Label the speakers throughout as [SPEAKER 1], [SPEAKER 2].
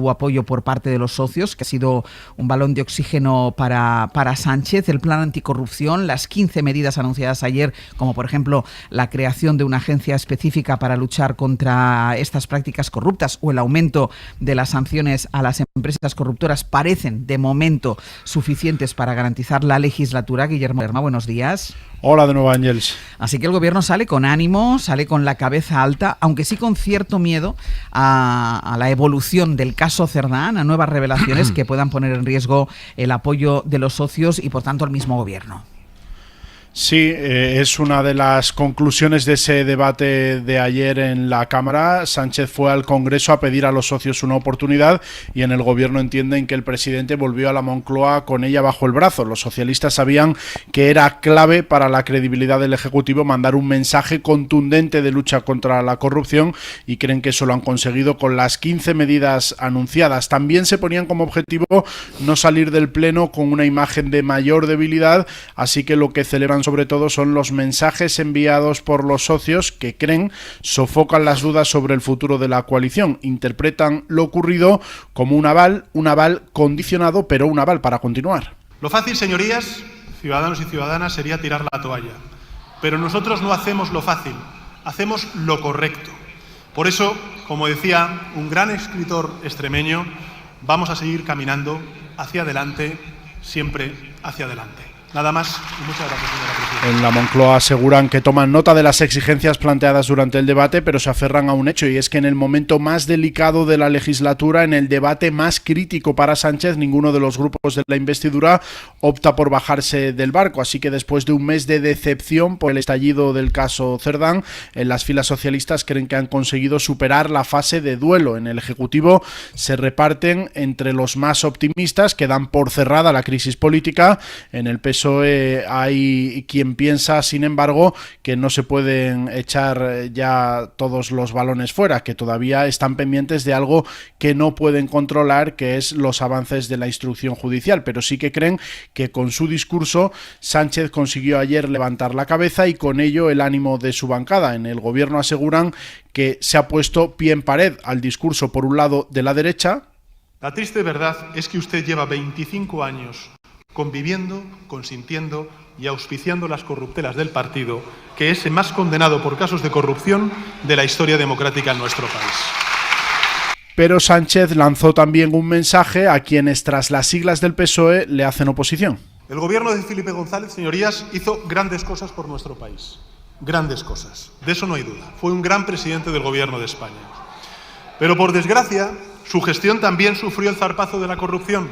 [SPEAKER 1] hubo apoyo por parte de los socios, que ha sido un balón de oxígeno para Sánchez. El plan anticorrupción, las 15 medidas anunciadas ayer, como por ejemplo la creación de una agencia específica para luchar contra estas prácticas corruptas o el aumento de las sanciones a las empresas corruptoras, parecen de momento suficientes para garantizar la legislatura. Guillermo Lerma, buenos días.
[SPEAKER 2] Hola de nuevo, Ángeles.
[SPEAKER 1] Así que el gobierno sale con ánimo, sale con la cabeza alta, aunque sí con cierto miedo a la evolución del caso Cerdán, a nuevas revelaciones que puedan poner en riesgo el apoyo de los socios y por tanto el mismo gobierno.
[SPEAKER 2] Sí, es una de las conclusiones de ese debate de ayer en la Cámara. Sánchez fue al Congreso a pedir a los socios una oportunidad y en el Gobierno entienden que el presidente volvió a la Moncloa con ella bajo el brazo. Los socialistas sabían que era clave para la credibilidad del Ejecutivo mandar un mensaje contundente de lucha contra la corrupción y creen que eso lo han conseguido con las 15 medidas anunciadas. También se ponían como objetivo no salir del Pleno con una imagen de mayor debilidad, así que lo que celebran sobre todo son los mensajes enviados por los socios que creen sofocan las dudas sobre el futuro de la coalición. Interpretan lo ocurrido como un aval condicionado, pero un aval para continuar.
[SPEAKER 3] Lo fácil, señorías, ciudadanos y ciudadanas, sería tirar la toalla. Pero nosotros no hacemos lo fácil, hacemos lo correcto. Por eso, como decía un gran escritor extremeño, vamos a seguir caminando hacia adelante, siempre hacia adelante. Nada más y muchas gracias, señora presidenta.
[SPEAKER 2] En la Moncloa aseguran que toman nota de las exigencias planteadas durante el debate, pero se aferran a un hecho, y es que en el momento más delicado de la legislatura, en el debate más crítico para Sánchez, ninguno de los grupos de la investidura opta por bajarse del barco. Así que después de un mes de decepción por el estallido del caso Cerdán, en las filas socialistas creen que han conseguido superar la fase de duelo. En el Ejecutivo se reparten entre los más optimistas, que dan por cerrada la crisis política. En el PSOE hay quien piensa, sin embargo, que no se pueden echar ya todos los balones fuera, que todavía están pendientes de algo que no pueden controlar, que es los avances de la instrucción judicial, pero sí que creen que con su discurso Sánchez consiguió ayer levantar la cabeza y con ello el ánimo de su bancada. En el gobierno aseguran que se ha puesto pie en pared al discurso, por un lado, de la derecha.
[SPEAKER 3] La triste verdad es que usted lleva 25 años conviviendo, consintiendo y auspiciando las corruptelas del partido, que es el más condenado por casos de corrupción de la historia democrática en nuestro país.
[SPEAKER 2] Pero Sánchez lanzó también un mensaje a quienes tras las siglas del PSOE le hacen oposición.
[SPEAKER 3] El gobierno de Felipe González, señorías, hizo grandes cosas por nuestro país. Grandes cosas. De eso no hay duda. Fue un gran presidente del gobierno de España. Pero por desgracia, su gestión también sufrió el zarpazo de la corrupción.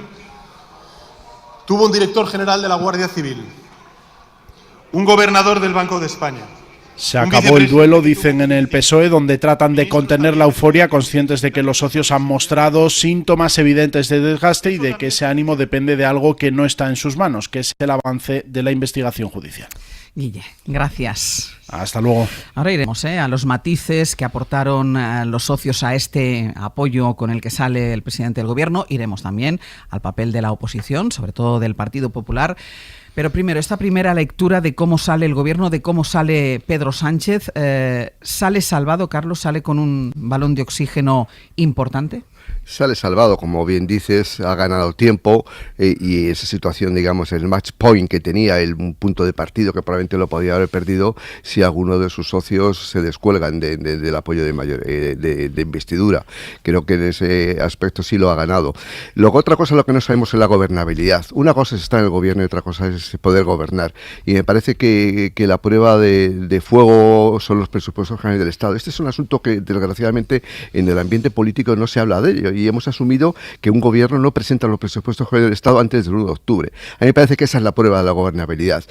[SPEAKER 3] Tuvo un director general de la Guardia Civil, un gobernador del Banco de España.
[SPEAKER 2] Se acabó el duelo, dicen en el PSOE, donde tratan de contener la euforia, conscientes de que los socios han mostrado síntomas evidentes de desgaste y de que ese ánimo depende de algo que no está en sus manos, que es el avance de la investigación judicial.
[SPEAKER 1] Guille, gracias.
[SPEAKER 2] Hasta luego.
[SPEAKER 1] Ahora iremos a los matices que aportaron los socios a este apoyo con el que sale el presidente del gobierno. Iremos también al papel de la oposición, sobre todo del Partido Popular. Pero primero, esta primera lectura de cómo sale el gobierno, de cómo sale Pedro Sánchez, ¿sale salvado, Carlos? ¿Sale con un balón de oxígeno importante?
[SPEAKER 4] Sale salvado, como bien dices, ha ganado tiempo y esa situación, digamos, el match point que tenía, un punto de partido que probablemente lo podía haber perdido si alguno de sus socios se descuelgan del apoyo de investidura. Creo que en ese aspecto sí lo ha ganado. Luego, otra cosa, lo que no sabemos es la gobernabilidad. Una cosa es estar en el gobierno y otra cosa es poder gobernar. Y me parece que la prueba de fuego son los presupuestos generales del Estado. Este es un asunto que, desgraciadamente, en el ambiente político no se habla de ello. Y hemos asumido que un gobierno no presenta los presupuestos generales del Estado antes del 1 de octubre. A mí me parece que esa es la prueba de la gobernabilidad.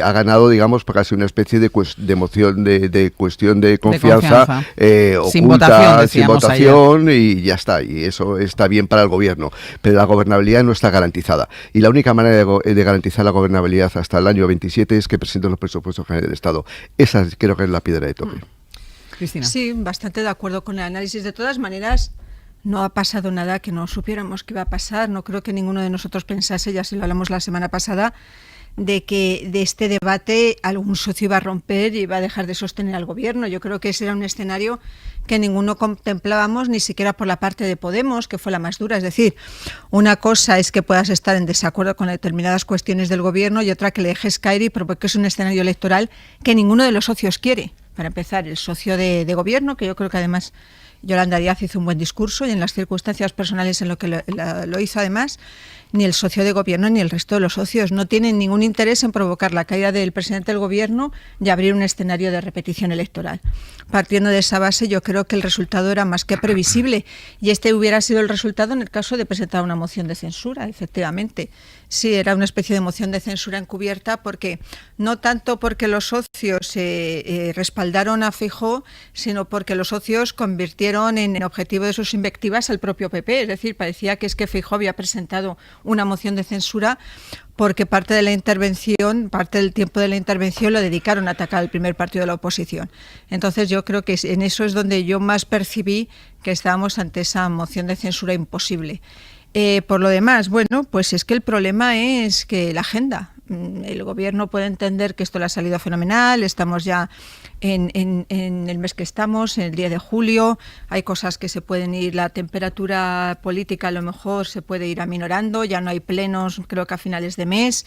[SPEAKER 4] Ha ganado, digamos, casi una especie de cuestión de confianza oculta, sin votación y ya está. Y eso está bien para el gobierno. Pero la gobernabilidad no está garantizada. Y la única manera de garantizar la gobernabilidad hasta el año 27 es que presenten los presupuestos generales del Estado. Esa creo que es la piedra de toque.
[SPEAKER 1] Cristina.
[SPEAKER 5] Sí, bastante de acuerdo con el análisis. De todas maneras, no ha pasado nada que no supiéramos que iba a pasar. No creo que ninguno de nosotros pensase, ya si lo hablamos la semana pasada, de que de este debate algún socio iba a romper y iba a dejar de sostener al gobierno. Yo creo que ese era un escenario que ninguno contemplábamos, ni siquiera por la parte de Podemos, que fue la más dura. Es decir, una cosa es que puedas estar en desacuerdo con determinadas cuestiones del gobierno y otra que le dejes caer y porque es un escenario electoral que ninguno de los socios quiere. Para empezar, el socio de gobierno, que yo creo que además Yolanda Díaz hizo un buen discurso y en las circunstancias personales en lo que lo hizo además, ni el socio de gobierno ni el resto de los socios no tienen ningún interés en provocar la caída del presidente del gobierno y abrir un escenario de repetición electoral. Partiendo de esa base, yo creo que el resultado era más que previsible y este hubiera sido el resultado en el caso de presentar una moción de censura, efectivamente. Sí, era una especie de moción de censura encubierta porque no tanto porque los socios respaldaron a Feijóo, sino porque los socios convirtieron en objetivo de sus invectivas al propio PP. Es decir, parecía que es que Feijóo había presentado una moción de censura porque parte del tiempo de la intervención lo dedicaron a atacar al primer partido de la oposición. Entonces yo creo que en eso es donde yo más percibí que estábamos ante esa moción de censura imposible. Por lo demás, bueno, pues es que el problema es que la agenda. El gobierno puede entender que esto le ha salido fenomenal, estamos ya en el mes que estamos, en el día de julio, hay cosas que se pueden ir, la temperatura política a lo mejor se puede ir aminorando, ya no hay plenos, creo que a finales de mes.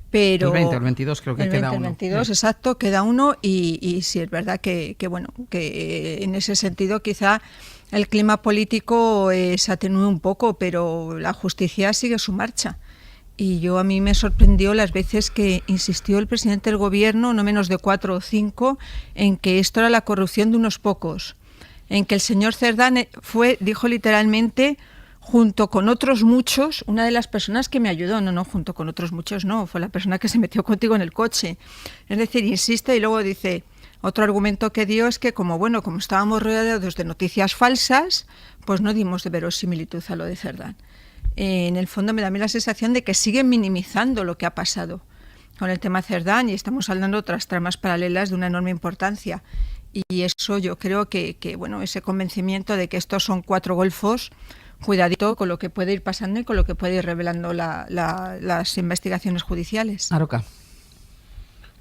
[SPEAKER 5] Pero
[SPEAKER 1] el 20 o el 22 creo que queda uno.
[SPEAKER 5] El 22, exacto, queda uno y sí es verdad que en ese sentido quizá el clima político se atenúe un poco, pero la justicia sigue su marcha. Y a mí me sorprendió las veces que insistió el presidente del gobierno, no menos de 4 o 5, en que esto era la corrupción de unos pocos, en que el señor Cerdán dijo literalmente, junto con otros muchos, una de las personas que me ayudó, junto con otros muchos no, fue la persona que se metió contigo en el coche. Es decir, insiste y luego dice, otro argumento que dio es que como estábamos rodeados de noticias falsas, pues no dimos de verosimilitud a lo de Cerdán. En el fondo me da a mí la sensación de que siguen minimizando lo que ha pasado con el tema Cerdán y estamos hablando de otras tramas paralelas de una enorme importancia. Y eso yo creo que ese convencimiento de que estos son 4 golfos, cuidadito con lo que puede ir pasando y con lo que puede ir revelando las investigaciones judiciales.
[SPEAKER 1] Aroca.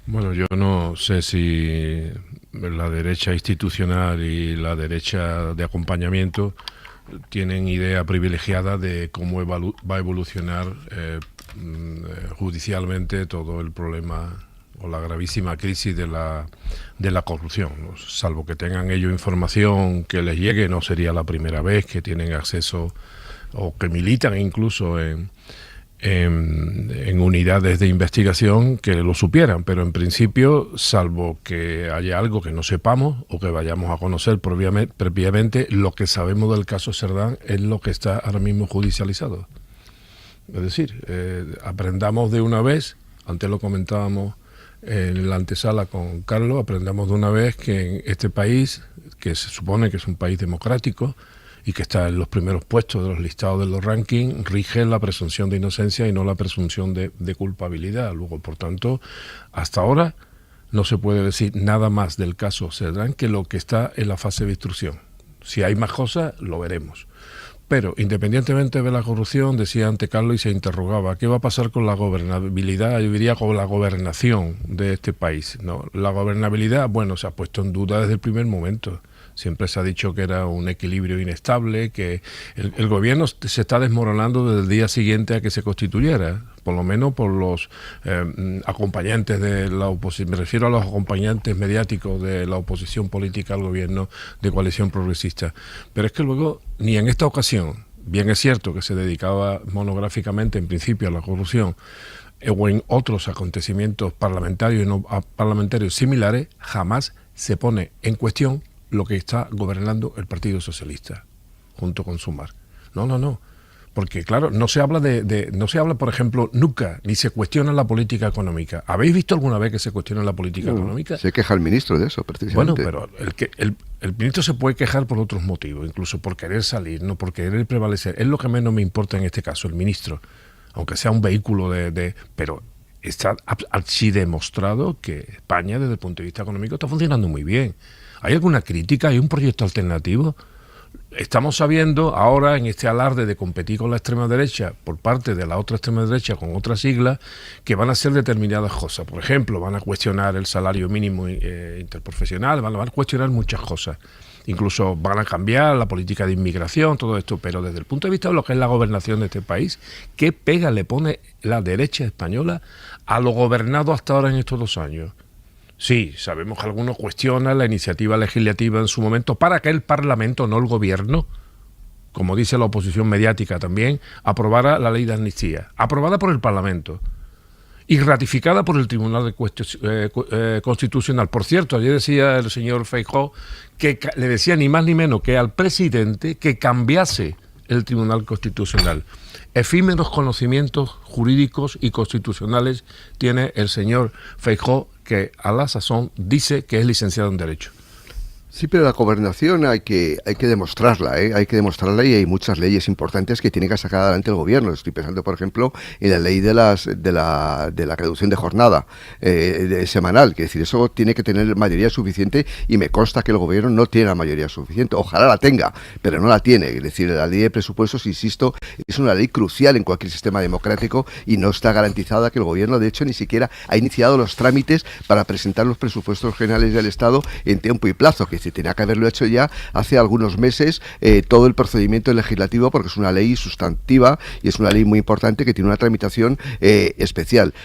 [SPEAKER 6] Bueno, yo no sé si la derecha institucional y la derecha de acompañamiento tienen idea privilegiada de cómo va a evolucionar judicialmente todo el problema o la gravísima crisis de la corrupción, ¿no? Salvo que tengan ellos información que les llegue, no sería la primera vez que tienen acceso o que militan incluso en unidades de investigación que lo supieran, pero en principio, salvo que haya algo que no sepamos o que vayamos a conocer previamente, lo que sabemos del caso Cerdán es lo que está ahora mismo judicializado. Es decir, aprendamos de una vez, antes lo comentábamos en la antesala con Carlos, aprendamos de una vez que en este país, que se supone que es un país democrático, y que está en los primeros puestos de los listados de los rankings, rige la presunción de inocencia y no la presunción de culpabilidad. Luego, por tanto, hasta ahora no se puede decir nada más del caso Cerdán que lo que está en la fase de instrucción. Si hay más cosas, lo veremos. Pero, independientemente de la corrupción, decía ante Carlos y se interrogaba, ¿qué va a pasar con la gobernabilidad? Yo diría con la gobernación de este país, ¿no? La gobernabilidad, se ha puesto en duda desde el primer momento. Siempre se ha dicho que era un equilibrio inestable, que el gobierno se está desmoronando desde el día siguiente a que se constituyera, por lo menos por los acompañantes de la oposición. Me refiero a los acompañantes mediáticos de la oposición política al gobierno de Coalición Progresista. Pero es que luego, ni en esta ocasión, bien es cierto que se dedicaba monográficamente en principio a la corrupción, o en otros acontecimientos parlamentarios y no parlamentarios similares, jamás se pone en cuestión lo que está gobernando el Partido Socialista junto con Sumar. No. Porque, claro, no se habla, por ejemplo, nunca, ni se cuestiona la política económica. ¿Habéis visto alguna vez que se cuestiona la política económica?
[SPEAKER 4] Se queja el ministro de eso, precisamente.
[SPEAKER 6] Bueno, pero el ministro se puede quejar por otros motivos, incluso por querer salir, no por querer prevalecer. Es lo que menos me importa en este caso, el ministro. Aunque sea un vehículo pero está archidemostrado que España, desde el punto de vista económico, está funcionando muy bien. ¿Hay alguna crítica? ¿Hay un proyecto alternativo? estamos sabiendo ahora, en este alarde de competir con la extrema derecha por parte de la otra extrema derecha con otras siglas, que van a hacer determinadas cosas. Por ejemplo, van a cuestionar el salario mínimo interprofesional, van a cuestionar muchas cosas. Incluso van a cambiar la política de inmigración, todo esto. Pero desde el punto de vista de lo que es la gobernación de este país, ¿qué pega le pone la derecha española a lo gobernado hasta ahora en estos 2 años? Sí, sabemos que algunos cuestionan la iniciativa legislativa en su momento para que el Parlamento, no el Gobierno, como dice la oposición mediática también, aprobara la ley de amnistía, aprobada por el Parlamento y ratificada por el Tribunal Constitucional. Por cierto, ayer decía el señor Feijóo que le decía ni más ni menos que al presidente que cambiase el Tribunal Constitucional. Efímeros conocimientos jurídicos y constitucionales tiene el señor Feijóo, que a la sazón dice que es licenciado en Derecho.
[SPEAKER 4] Sí, pero la gobernación hay que demostrarla, ¿eh? Hay que demostrarla, y hay muchas leyes importantes que tiene que sacar adelante el gobierno. Estoy pensando, por ejemplo, en la ley de la reducción de jornada semanal, que es decir, eso tiene que tener mayoría suficiente, y me consta que el gobierno no tiene la mayoría suficiente. Ojalá la tenga, pero no la tiene. Es decir, la ley de presupuestos, insisto, es una ley crucial en cualquier sistema democrático y no está garantizada que el gobierno, de hecho, ni siquiera ha iniciado los trámites para presentar los presupuestos generales del Estado en tiempo y plazo, que tenía que haberlo hecho ya hace algunos meses, todo el procedimiento legislativo, porque es una ley sustantiva y es una ley muy importante que tiene una tramitación especial.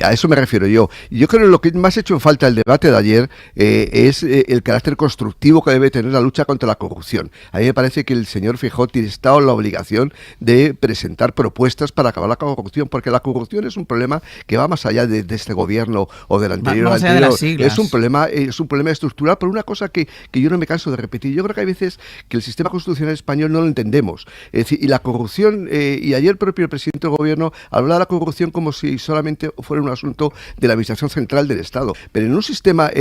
[SPEAKER 4] A eso me refiero yo. Yo creo que lo que más ha hecho en falta el debate de ayer es el carácter constructivo que debe tener la lucha contra la corrupción. A mí me parece que el señor Feijóo está en la obligación de presentar propuestas para acabar la corrupción, porque la corrupción es un problema que va más allá de este gobierno o del anterior.
[SPEAKER 1] Más allá de las siglas.
[SPEAKER 4] Es un problema estructural, por una cosa que yo no me canso de repetir. Yo creo que hay veces que el sistema constitucional español no lo entendemos. Es decir, y la corrupción, y ayer el propio presidente del gobierno hablaba de la corrupción como si solamente fuera un asunto de la Administración Central del Estado. Pero en un sistema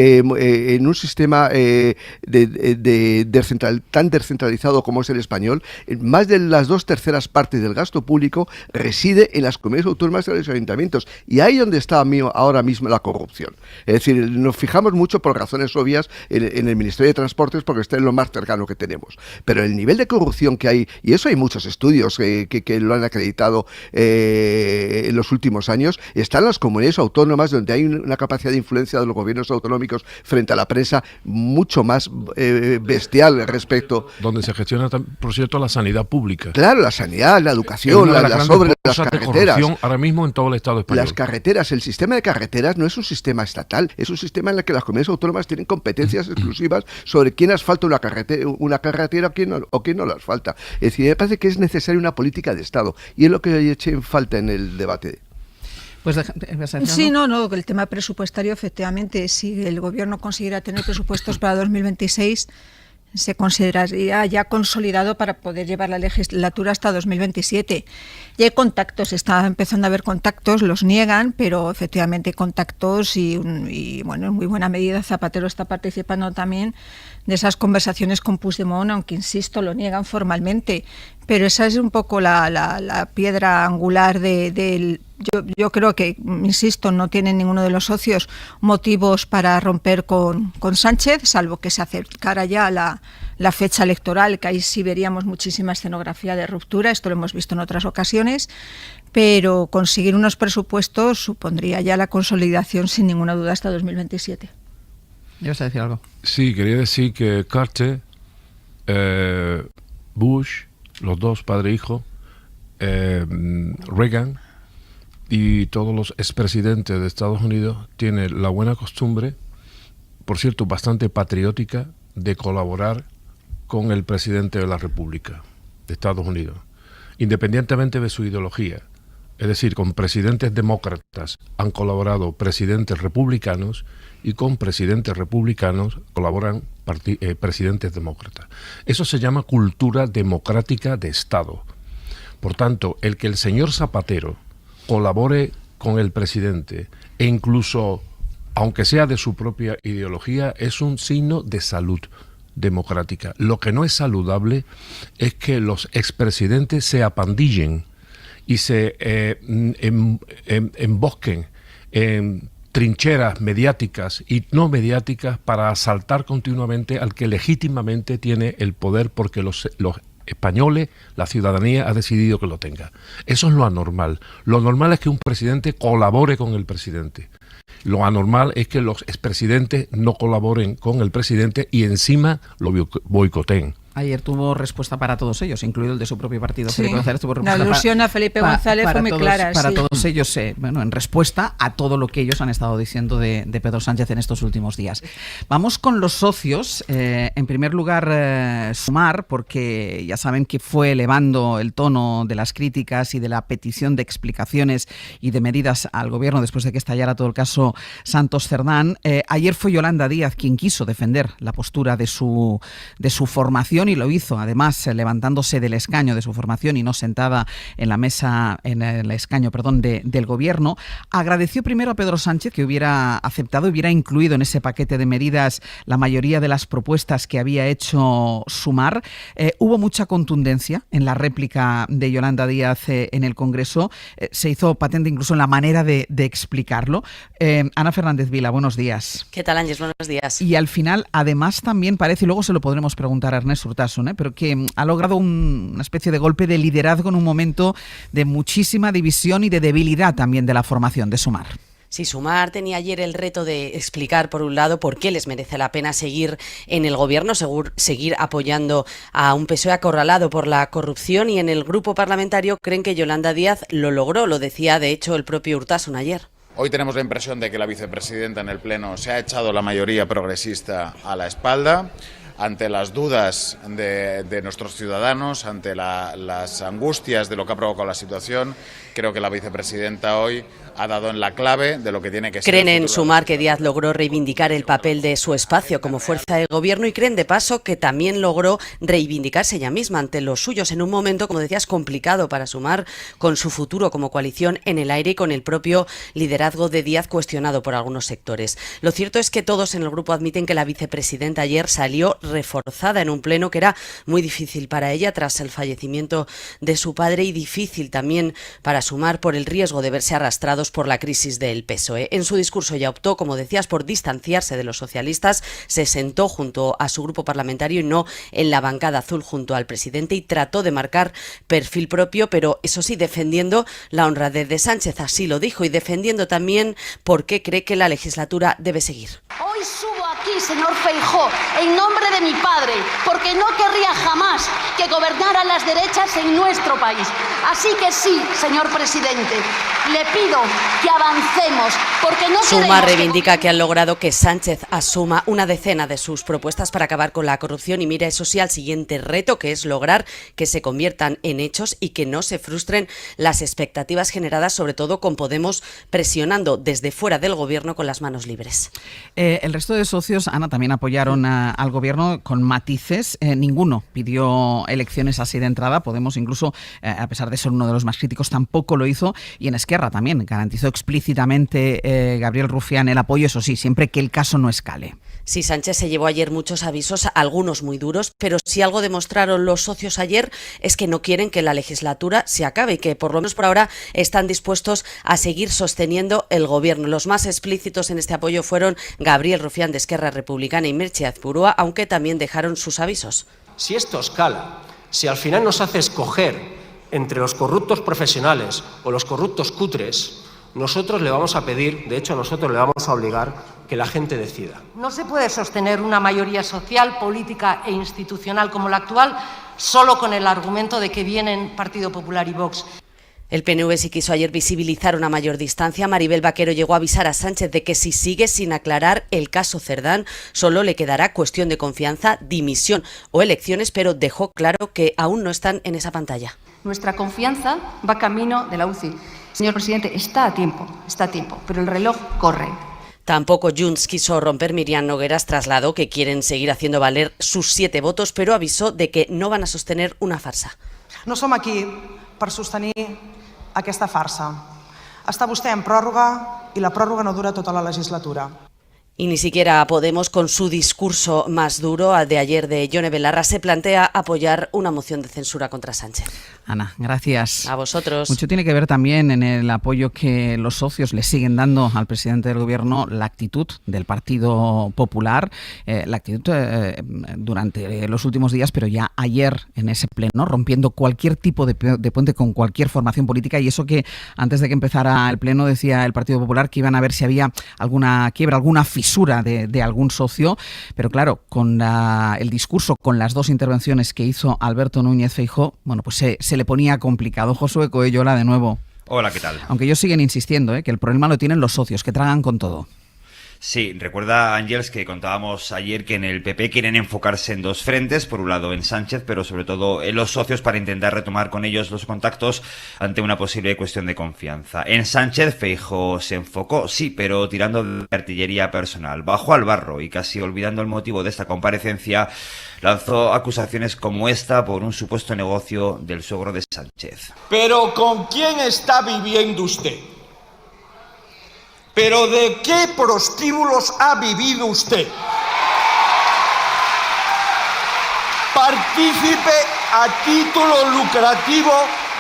[SPEAKER 4] tan descentralizado como es el español, más de las 2/3 partes del gasto público reside en las comunidades autónomas y en los ayuntamientos. Y ahí es donde está ahora mismo la corrupción. Es decir, nos fijamos mucho por razones obvias en el Ministerio de Transportes, porque está en lo más cercano que tenemos. Pero el nivel de corrupción que hay, y eso hay muchos estudios que lo han acreditado en los últimos años, están las comunidades autónomas, donde hay una capacidad de influencia de los gobiernos autonómicos frente a la prensa mucho más bestial respecto...
[SPEAKER 6] Donde se gestiona, por cierto, la sanidad pública.
[SPEAKER 4] Claro, la sanidad, la educación, las obras, las carreteras.
[SPEAKER 6] Ahora mismo en todo el Estado español.
[SPEAKER 4] Las carreteras, el sistema de carreteras no es un sistema estatal, es un sistema en el que las comunidades autónomas tienen competencias exclusivas sobre quién asfalta una carretera o quién no la asfalta. Es decir, me parece que es necesaria una política de Estado, y es lo que eché en falta en el debate.
[SPEAKER 1] Pues
[SPEAKER 5] sí, no, el tema presupuestario, efectivamente, si el gobierno consiguiera tener presupuestos para 2026, se consideraría ya consolidado para poder llevar la legislatura hasta 2027. Y hay contactos, está empezando a haber contactos, los niegan, pero efectivamente hay contactos y bueno, en muy buena medida Zapatero está participando también de esas conversaciones con Puigdemont, aunque insisto, lo niegan formalmente. Pero esa es un poco la piedra angular del... Yo creo que, insisto, no tienen ninguno de los socios motivos para romper con Sánchez, salvo que se acercara ya la fecha electoral, que ahí sí veríamos muchísima escenografía de ruptura, esto lo hemos visto en otras ocasiones, pero conseguir unos presupuestos supondría ya la consolidación sin ninguna duda hasta 2027.
[SPEAKER 1] ¿Ibas a decir algo?
[SPEAKER 6] Sí, quería decir que Carter, Bush, los dos, padre e hijo, Reagan y todos los expresidentes de Estados Unidos tienen la buena costumbre, por cierto, bastante patriótica, de colaborar con el presidente de la República de Estados Unidos, independientemente de su ideología. Es decir, con presidentes demócratas han colaborado presidentes republicanos, y con presidentes republicanos colaboran presidentes demócratas. Eso se llama cultura democrática de Estado. Por tanto, el que el señor Zapatero colabore con el presidente, e incluso, aunque sea de su propia ideología, es un signo de salud democrática. Lo que no es saludable es que los expresidentes se apandillen y se embosquen en trincheras mediáticas y no mediáticas para asaltar continuamente al que legítimamente tiene el poder porque los españoles, la ciudadanía ha decidido que lo tenga. Eso es lo anormal. Lo normal es que un presidente colabore con el presidente. Lo anormal es que los expresidentes no colaboren con el presidente y encima lo boicoteen.
[SPEAKER 1] Ayer tuvo respuesta para todos ellos, incluido el de su propio partido.
[SPEAKER 5] Sí.
[SPEAKER 1] Felipe González tuvo
[SPEAKER 5] La
[SPEAKER 1] respuesta
[SPEAKER 5] alusión a Felipe González fue muy clara.
[SPEAKER 1] Para
[SPEAKER 5] sí.
[SPEAKER 1] todos ellos, bueno, en respuesta a todo lo que ellos han estado diciendo de Pedro Sánchez en estos últimos días. Vamos con los socios. En primer lugar, Sumar, porque ya saben que fue elevando el tono de las críticas y de la petición de explicaciones y de medidas al gobierno después de que estallara todo el caso Santos Cerdán. Ayer fue Yolanda Díaz quien quiso defender la postura de su formación, y lo hizo, además, levantándose del escaño de su formación y no sentada en la mesa, en el escaño, perdón, del gobierno. Agradeció primero a Pedro Sánchez que hubiera aceptado, hubiera incluido en ese paquete de medidas la mayoría de las propuestas que había hecho Sumar. Hubo mucha contundencia en la réplica de Yolanda Díaz en el Congreso. Se hizo patente incluso en la manera de explicarlo. Ana Fernández Vila, buenos días.
[SPEAKER 7] ¿Qué tal, Ángeles? Buenos días.
[SPEAKER 1] Y al final, además, también parece, y luego se lo podremos preguntar a Ernest Urtasun, pero que ha logrado una especie de golpe de liderazgo en un momento de muchísima división y de debilidad también de la formación de Sumar.
[SPEAKER 7] Sí, Sumar tenía ayer el reto de explicar, por un lado, por qué les merece la pena seguir en el gobierno, seguir apoyando a un PSOE acorralado por la corrupción, y en el grupo parlamentario creen que Yolanda Díaz lo logró, lo decía de hecho el propio Urtasun ayer.
[SPEAKER 8] Hoy tenemos la impresión de que la vicepresidenta en el Pleno se ha echado la mayoría progresista a la espalda. Ante las dudas de nuestros ciudadanos, ante las angustias de lo que ha provocado la situación, creo que la vicepresidenta hoy ha dado en la clave de lo que tiene que ser.
[SPEAKER 7] Creen en Sumar que Díaz logró reivindicar el papel de su espacio como fuerza de gobierno, y creen de paso que también logró reivindicarse ella misma ante los suyos en un momento, como decías, complicado para Sumar, con su futuro como coalición en el aire y con el propio liderazgo de Díaz cuestionado por algunos sectores. Lo cierto es que todos en el grupo admiten que la vicepresidenta ayer salió reforzada en un pleno que era muy difícil para ella tras el fallecimiento de su padre, y difícil también para Sumar por el riesgo de verse arrastrados por la crisis del PSOE. En su discurso ya optó, como decías, por distanciarse de los socialistas, se sentó junto a su grupo parlamentario y no en la bancada azul junto al presidente, y trató de marcar perfil propio, pero eso sí, defendiendo la honradez de Sánchez, así lo dijo, y defendiendo también por qué cree que la legislatura debe seguir.
[SPEAKER 9] Hoy subo aquí, señor Feijóo, en nombre de mi padre, porque no querría jamás que gobernaran las derechas en nuestro país. Así que sí, señor presidente, le pido que avancemos, porque no
[SPEAKER 7] Sumar reivindica que han logrado que Sánchez asuma una decena de sus propuestas para acabar con la corrupción, y mira, eso sí, al siguiente reto, que es lograr que se conviertan en hechos y que no se frustren las expectativas generadas, sobre todo con Podemos presionando desde fuera del gobierno con las manos libres.
[SPEAKER 1] El resto de socios, Ana, también apoyaron al gobierno con matices. Ninguno pidió elecciones así de entrada. Podemos incluso, a pesar de ser uno de los más críticos, tampoco lo hizo. Y en Esquerra también garantizó explícitamente Gabriel Rufián el apoyo, eso sí, siempre que el caso no escale.
[SPEAKER 7] Sí, Sánchez se llevó ayer muchos avisos, algunos muy duros, pero si algo demostraron los socios ayer es que no quieren que la legislatura se acabe y que por lo menos por ahora están dispuestos a seguir sosteniendo el gobierno. Los más explícitos en este apoyo fueron Gabriel Rufián de Esquerra Republicana y Merche Azpurúa, aunque también dejaron sus avisos.
[SPEAKER 10] Si esto escala, si al final nos hace escoger entre los corruptos profesionales o los corruptos cutres, nosotros le vamos a pedir, de hecho nosotros le vamos a obligar, que la gente decida.
[SPEAKER 9] No se puede sostener una mayoría social, política e institucional como la actual solo con el argumento de que vienen Partido Popular y Vox.
[SPEAKER 7] El PNV sí quiso ayer visibilizar una mayor distancia. Maribel Vaquero llegó a avisar a Sánchez de que si sigue sin aclarar el caso Cerdán, solo le quedará cuestión de confianza, dimisión o elecciones, pero dejó claro que aún no están en esa pantalla.
[SPEAKER 9] Nuestra confianza va camino de la UCI. Señor presidente, está a tiempo, pero el reloj corre.
[SPEAKER 7] Tampoco Junts quiso romper. Míriam Nogueras trasladó que quieren seguir haciendo valer sus 7 votos, pero avisó de que no van a sostener una farsa.
[SPEAKER 11] No som aquí per sostenir aquesta farsa. Està vostè en pròrroga i la pròrroga no dura tota la legislatura.
[SPEAKER 7] Y ni siquiera Podemos, con su discurso más duro de ayer de Yone Belarra, se plantea apoyar una moción de censura contra Sánchez.
[SPEAKER 1] Ana, gracias.
[SPEAKER 7] A vosotros.
[SPEAKER 1] Mucho tiene que ver también en el apoyo que los socios le siguen dando al presidente del Gobierno, la actitud del Partido Popular, la actitud durante los últimos días, pero ya ayer en ese pleno, rompiendo cualquier tipo de puente con cualquier formación política, y eso que antes de que empezara el pleno decía el Partido Popular que iban a ver si había alguna quiebra, alguna fisura de algún socio, pero claro, con el discurso, con las dos intervenciones que hizo Alberto Núñez Feijóo, bueno, pues se le ponía complicado. Josué Coello, hola de nuevo.
[SPEAKER 12] Hola, ¿qué tal?
[SPEAKER 1] Aunque ellos siguen insistiendo, que el problema lo tienen los socios, que tragan con todo.
[SPEAKER 12] Sí, recuerda, Ángels, que contábamos ayer que en el PP quieren enfocarse en dos frentes, por un lado en Sánchez, pero sobre todo en los socios para intentar retomar con ellos los contactos ante una posible cuestión de confianza. En Sánchez, Feijóo se enfocó, sí, pero tirando de artillería personal. Bajó al barro y casi olvidando el motivo de esta comparecencia, lanzó acusaciones como esta por un supuesto negocio del suegro de Sánchez.
[SPEAKER 13] ¿Pero con quién está viviendo usted? ¿Pero de qué prostíbulos ha vivido usted? Partícipe a título lucrativo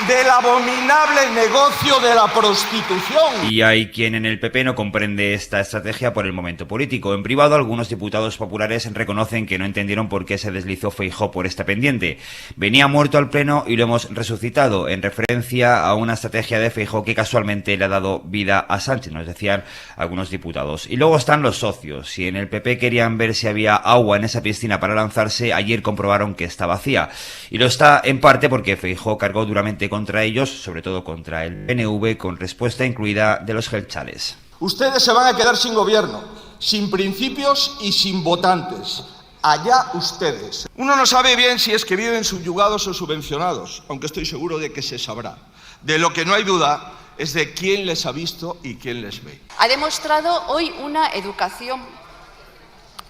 [SPEAKER 13] del abominable negocio de la prostitución.
[SPEAKER 12] Y hay quien en el PP no comprende esta estrategia por el momento político. En privado, algunos diputados populares reconocen que no entendieron por qué se deslizó Feijóo por esta pendiente. Venía muerto al pleno y lo hemos resucitado, en referencia a una estrategia de Feijóo que casualmente le ha dado vida a Sánchez, nos decían algunos diputados. Y luego están los socios. Si en el PP querían ver si había agua en esa piscina para lanzarse, ayer comprobaron que está vacía. Y lo está en parte porque Feijóo cargó duramente contra ellos, sobre todo contra el PNV, con respuesta incluida de los gelchales.
[SPEAKER 13] Ustedes se van a quedar sin gobierno, sin principios y sin votantes. Allá ustedes. Uno no sabe bien si es que viven subyugados o subvencionados, aunque estoy seguro de que se sabrá. De lo que no hay duda es de quién les ha visto y quién les ve.
[SPEAKER 14] Ha demostrado hoy una educación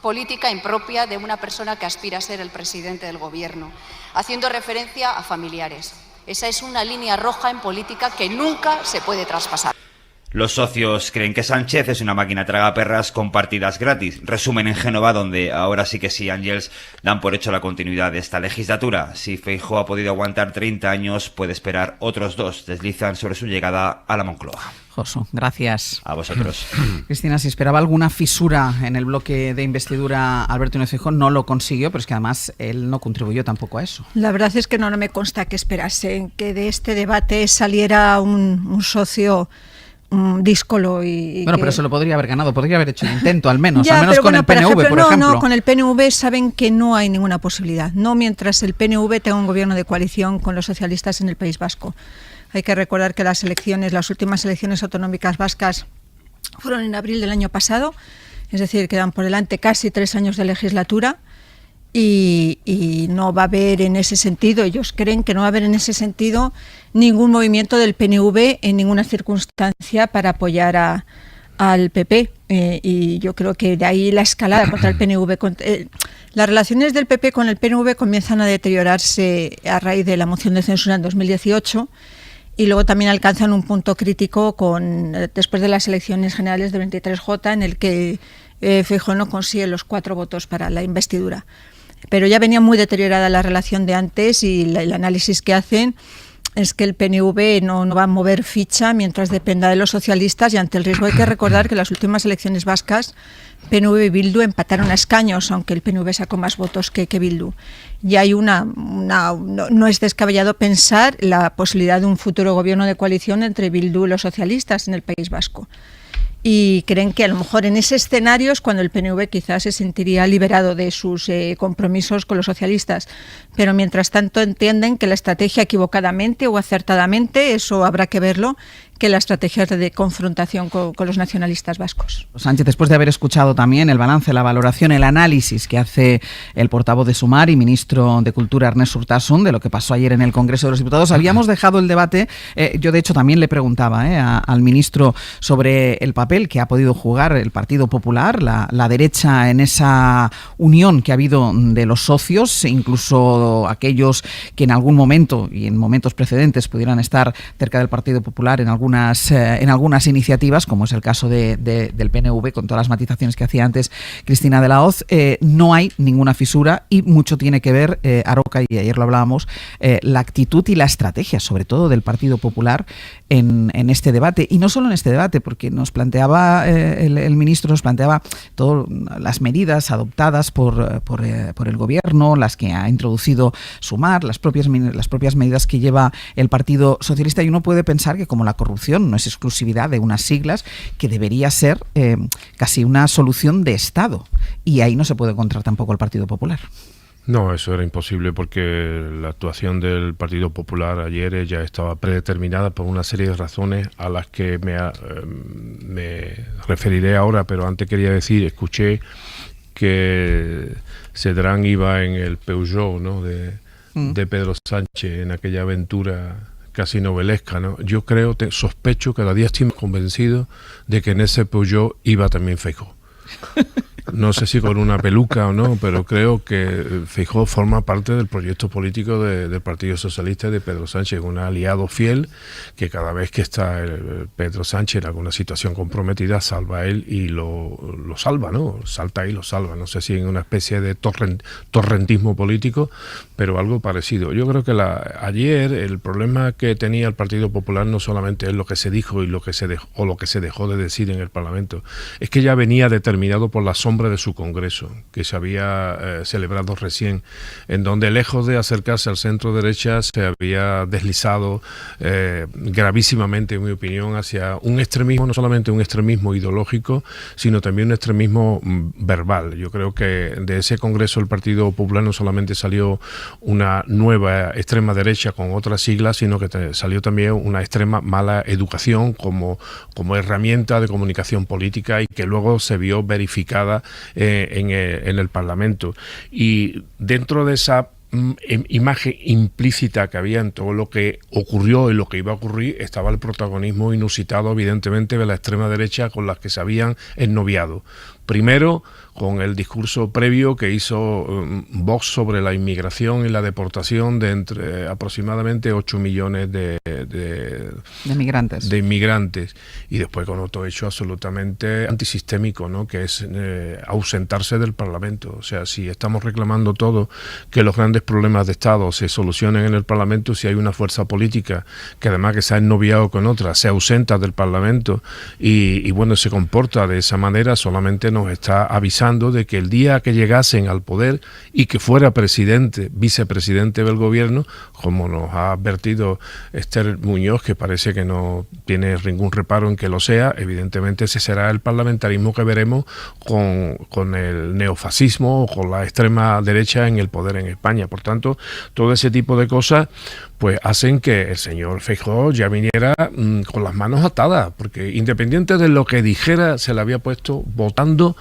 [SPEAKER 14] política impropia de una persona que aspira a ser el presidente del gobierno, haciendo referencia a familiares. Esa es una línea roja en política que nunca se puede traspasar.
[SPEAKER 12] Los socios creen que Sánchez es una máquina tragaperras con partidas gratis. Resumen en Génova, donde ahora sí que sí, Ángels, dan por hecho la continuidad de esta legislatura. Si Feijóo ha podido aguantar 30 años, puede esperar otros 2. Deslizan sobre su llegada a la Moncloa.
[SPEAKER 1] Josu, gracias.
[SPEAKER 12] A vosotros.
[SPEAKER 1] Cristina, si esperaba alguna fisura en el bloque de investidura, Alberto Núñez Feijóo no lo consiguió, pero es que además él no contribuyó tampoco a eso.
[SPEAKER 5] La verdad es que no me consta que esperase que de este debate saliera un socio díscolo y
[SPEAKER 1] bueno, pero se lo podría haber ganado, podría haber hecho el intento al menos,
[SPEAKER 5] ya,
[SPEAKER 1] al menos con
[SPEAKER 5] bueno,
[SPEAKER 1] el PNV,
[SPEAKER 5] ejemplo,
[SPEAKER 1] por ejemplo.
[SPEAKER 5] No, con el PNV saben que no hay ninguna posibilidad, no mientras el PNV tenga un gobierno de coalición con los socialistas en el País Vasco. Hay que recordar que las últimas elecciones autonómicas vascas fueron en abril del año pasado, es decir, quedan por delante casi 3 años de legislatura y no va a haber en ese sentido, ellos creen que no va a haber en ese sentido ningún movimiento del PNV en ninguna circunstancia para apoyar al PP. Y yo creo que de ahí la escalada contra el PNV. Las relaciones del PP con el PNV comienzan a deteriorarse a raíz de la moción de censura en 2018 y luego también alcanzan un punto crítico después de las elecciones generales del 23J, en el que Feijóo no consigue los 4 votos para la investidura. Pero ya venía muy deteriorada la relación de antes y el análisis que hacen es que el PNV no va a mover ficha mientras dependa de los socialistas, y ante el riesgo hay que recordar que en las últimas elecciones vascas PNV y Bildu empataron a escaños, aunque el PNV sacó más votos que Bildu. Y hay no es descabellado pensar la posibilidad de un futuro gobierno de coalición entre Bildu y los socialistas en el País Vasco. Y creen que a lo mejor en ese escenario es cuando el PNV quizás se sentiría liberado de sus compromisos con los socialistas. Pero mientras tanto entienden que la estrategia equivocadamente o acertadamente, eso habrá que verlo, que la estrategia de confrontación con los nacionalistas vascos.
[SPEAKER 1] Sánchez, después de haber escuchado también el balance, la valoración, el análisis que hace el portavoz de Sumar y ministro de Cultura, Ernest Urtasun, de lo que pasó ayer en el Congreso de los Diputados, habíamos dejado el debate, yo de hecho también le preguntaba al ministro sobre el papel que ha podido jugar el Partido Popular, la derecha, en esa unión que ha habido de los socios, incluso aquellos que en algún momento y en momentos precedentes pudieran estar cerca del Partido Popular en algún algunas iniciativas, como es el caso del PNV, con todas las matizaciones que hacía antes Cristina de la Hoz. No hay ninguna fisura y mucho tiene que ver, Aroca, y ayer lo hablábamos, la actitud y la estrategia, sobre todo del Partido Popular, en este debate. Y no solo en este debate, porque nos planteaba el ministro, nos planteaba todas las medidas adoptadas por el gobierno, las que ha introducido Sumar, las propias medidas que lleva el Partido Socialista, y uno puede pensar que como la corrupción no es exclusividad de unas siglas, que debería ser casi una solución de Estado, y ahí no se puede encontrar tampoco el Partido Popular.
[SPEAKER 6] No, eso era imposible porque la actuación del Partido Popular ayer ya estaba predeterminada por una serie de razones a las que me referiré ahora, pero antes quería decir, escuché que Cedrán iba en el Peugeot, ¿no?, de Pedro Sánchez, en aquella aventura casi novelesca, ¿no? Yo sospecho, cada día estoy más convencido de que en ese Peugeot iba también Feijóo. No sé si con una peluca o no, pero creo que Feijóo forma parte del proyecto político del Partido Socialista y de Pedro Sánchez, un aliado fiel que cada vez que está Pedro Sánchez en alguna situación comprometida, salva a él y lo salva, ¿no? Salta y lo salva. No sé si en una especie de torrentismo político, pero algo parecido. Yo creo que ayer el problema que tenía el Partido Popular no solamente es lo que se dijo y lo que se dejó de decir en el Parlamento, es que ya venía determinado por la sombra de su congreso, que se había celebrado recién, en donde lejos de acercarse al centro derecha se había deslizado gravísimamente, en mi opinión, hacia un extremismo, no solamente un extremismo ideológico, sino también un extremismo verbal. Yo creo que de ese congreso el Partido Popular no solamente salió una nueva extrema derecha con otras siglas, sino que salió también una extrema mala educación como herramienta de comunicación política, y que luego se vio verificada en el Parlamento. Y dentro de esa imagen implícita que había en todo lo que ocurrió y lo que iba a ocurrir, estaba el protagonismo inusitado, evidentemente, de la extrema derecha con las que se habían ennoviado. Primero, con el discurso previo que hizo Vox sobre la inmigración y la deportación de entre aproximadamente 8 millones de inmigrantes. Y después con otro hecho absolutamente antisistémico, ¿no?, que es ausentarse del Parlamento. O sea, si estamos reclamando todo que los grandes problemas de Estado se solucionen en el Parlamento, si hay una fuerza política que además que se ha ennoviado con otra, se ausenta del Parlamento y bueno, se comporta de esa manera, solamente nos está avisando de que el día que llegasen al poder y que fuera vicepresidente del gobierno, como nos ha advertido Esther Muñoz, que parece que no tiene ningún reparo en que lo sea, evidentemente ese será el parlamentarismo que veremos con el neofascismo o con la extrema derecha en el poder en España. Por tanto, todo ese tipo de cosas pues hacen que el señor Feijóo ya viniera con las manos atadas, porque independiente de lo que dijera, se le había puesto votando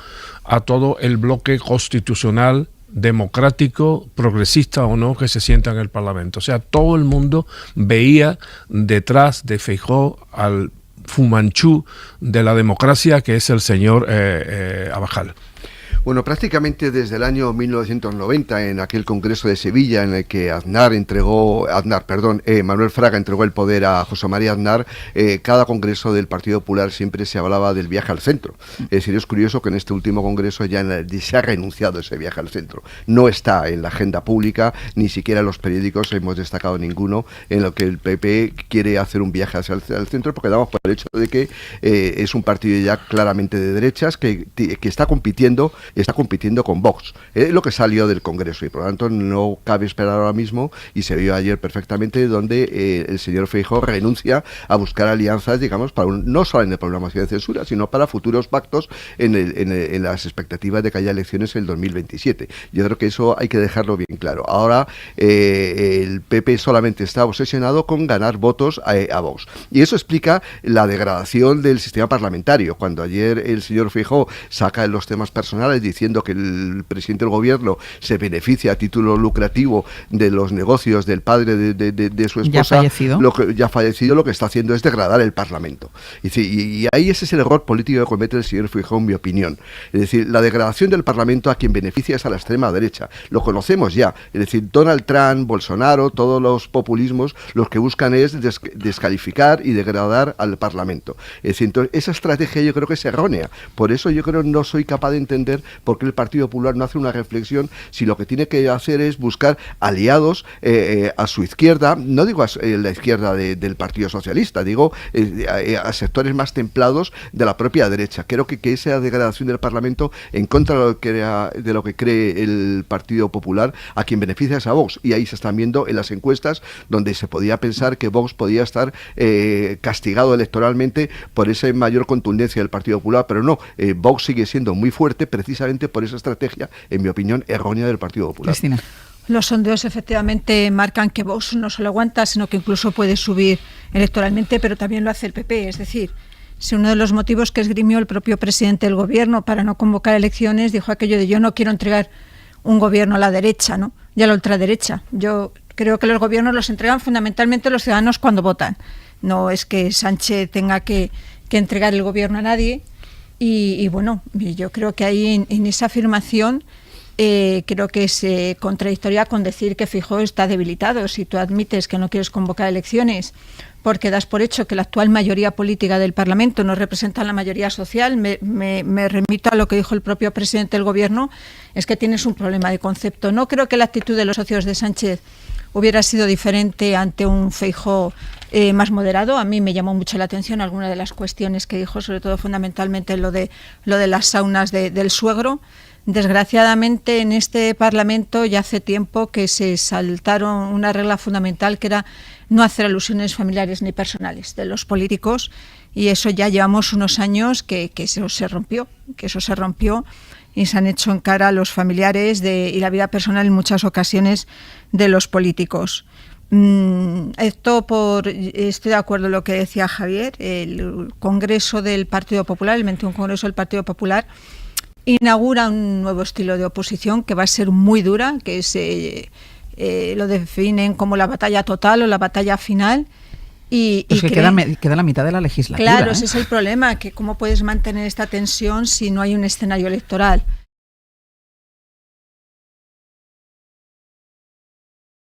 [SPEAKER 6] a todo el bloque constitucional, democrático, progresista o no, que se sienta en el Parlamento. O sea, todo el mundo veía detrás de Feijóo al Fumanchu de la democracia, que es el señor Abascal.
[SPEAKER 4] Bueno, prácticamente desde el año 1990, en aquel Congreso de Sevilla, en el que Manuel Fraga entregó el poder a José María Aznar, cada Congreso del Partido Popular siempre se hablaba del viaje al centro. Es decir, es curioso que en este último Congreso ya se ha renunciado a ese viaje al centro. No está en la agenda pública, ni siquiera en los periódicos hemos destacado ninguno en lo que el PP quiere hacer un viaje hacia el centro, porque damos por el hecho de que es un partido ya claramente de derechas que está compitiendo con Vox. Es lo que salió del Congreso y por lo tanto no cabe esperar ahora mismo, y se vio ayer perfectamente, donde el señor Feijóo renuncia a buscar alianzas, digamos, no solo en el programa de censura, sino para futuros pactos en las expectativas de que haya elecciones en el 2027. Yo creo que eso hay que dejarlo bien claro. Ahora el PP solamente está obsesionado con ganar votos a Vox. Y eso explica la degradación del sistema parlamentario. Cuando ayer el señor Feijóo saca los temas personales diciendo que el presidente del gobierno se beneficia a título lucrativo de los negocios del padre de su esposa, ya fallecido, lo que está haciendo es degradar el Parlamento. Y ahí ese es el error político que comete el señor Feijóo, en mi opinión. Es decir, la degradación del Parlamento a quien beneficia es a la extrema derecha. Lo conocemos ya. Es decir, Donald Trump, Bolsonaro, todos los populismos, los que buscan es descalificar y degradar al Parlamento. Es decir, entonces, esa estrategia yo creo que es errónea. Por eso yo creo que no soy capaz de entender por qué el Partido Popular no hace una reflexión si lo que tiene que hacer es buscar aliados a su izquierda, no digo a la izquierda del Partido Socialista, digo a sectores más templados de la propia derecha. Creo que esa degradación del Parlamento en contra de lo que cree el Partido Popular, a quien beneficia es a Vox, y ahí se están viendo en las encuestas donde se podía pensar que Vox podía estar castigado electoralmente por esa mayor contundencia del Partido Popular, pero no, Vox sigue siendo muy fuerte precisamente por esa estrategia, en mi opinión, errónea del Partido Popular.
[SPEAKER 1] Cristina.
[SPEAKER 5] Los sondeos efectivamente marcan que Vox no solo aguanta, sino que incluso puede subir electoralmente, pero también lo hace el PP. Es decir, si uno de los motivos que esgrimió el propio presidente del gobierno para no convocar elecciones dijo aquello de yo no quiero entregar un gobierno a la derecha, ¿no? Y a la ultraderecha. Yo creo que los gobiernos los entregan fundamentalmente los ciudadanos cuando votan. No es que Sánchez tenga que entregar el gobierno a nadie. Y bueno, yo creo que ahí en esa afirmación creo que es contradictoria con decir que Feijóo está debilitado. Si tú admites que no quieres convocar elecciones porque das por hecho que la actual mayoría política del Parlamento no representa la mayoría social, me remito a lo que dijo el propio presidente del Gobierno, es que tienes un problema de concepto. No creo que la actitud de los socios de Sánchez hubiera sido diferente ante un Feijóo más moderado. A mí me llamó mucho la atención alguna de las cuestiones que dijo, sobre todo fundamentalmente lo de las saunas del suegro. Desgraciadamente en este Parlamento ya hace tiempo que se saltaron una regla fundamental que era no hacer alusiones familiares ni personales de los políticos, y eso ya llevamos unos años que eso se rompió y se han hecho en cara a los familiares y la vida personal en muchas ocasiones de los políticos. Estoy de acuerdo en lo que decía Javier. El Congreso del Partido Popular, el 21 Congreso del Partido Popular, inaugura un nuevo estilo de oposición que va a ser muy dura, que lo definen como la batalla total o la batalla final.
[SPEAKER 1] Pues que queda la mitad de la legislatura.
[SPEAKER 5] Claro, ese es el problema, que cómo puedes mantener esta tensión si no hay un escenario electoral.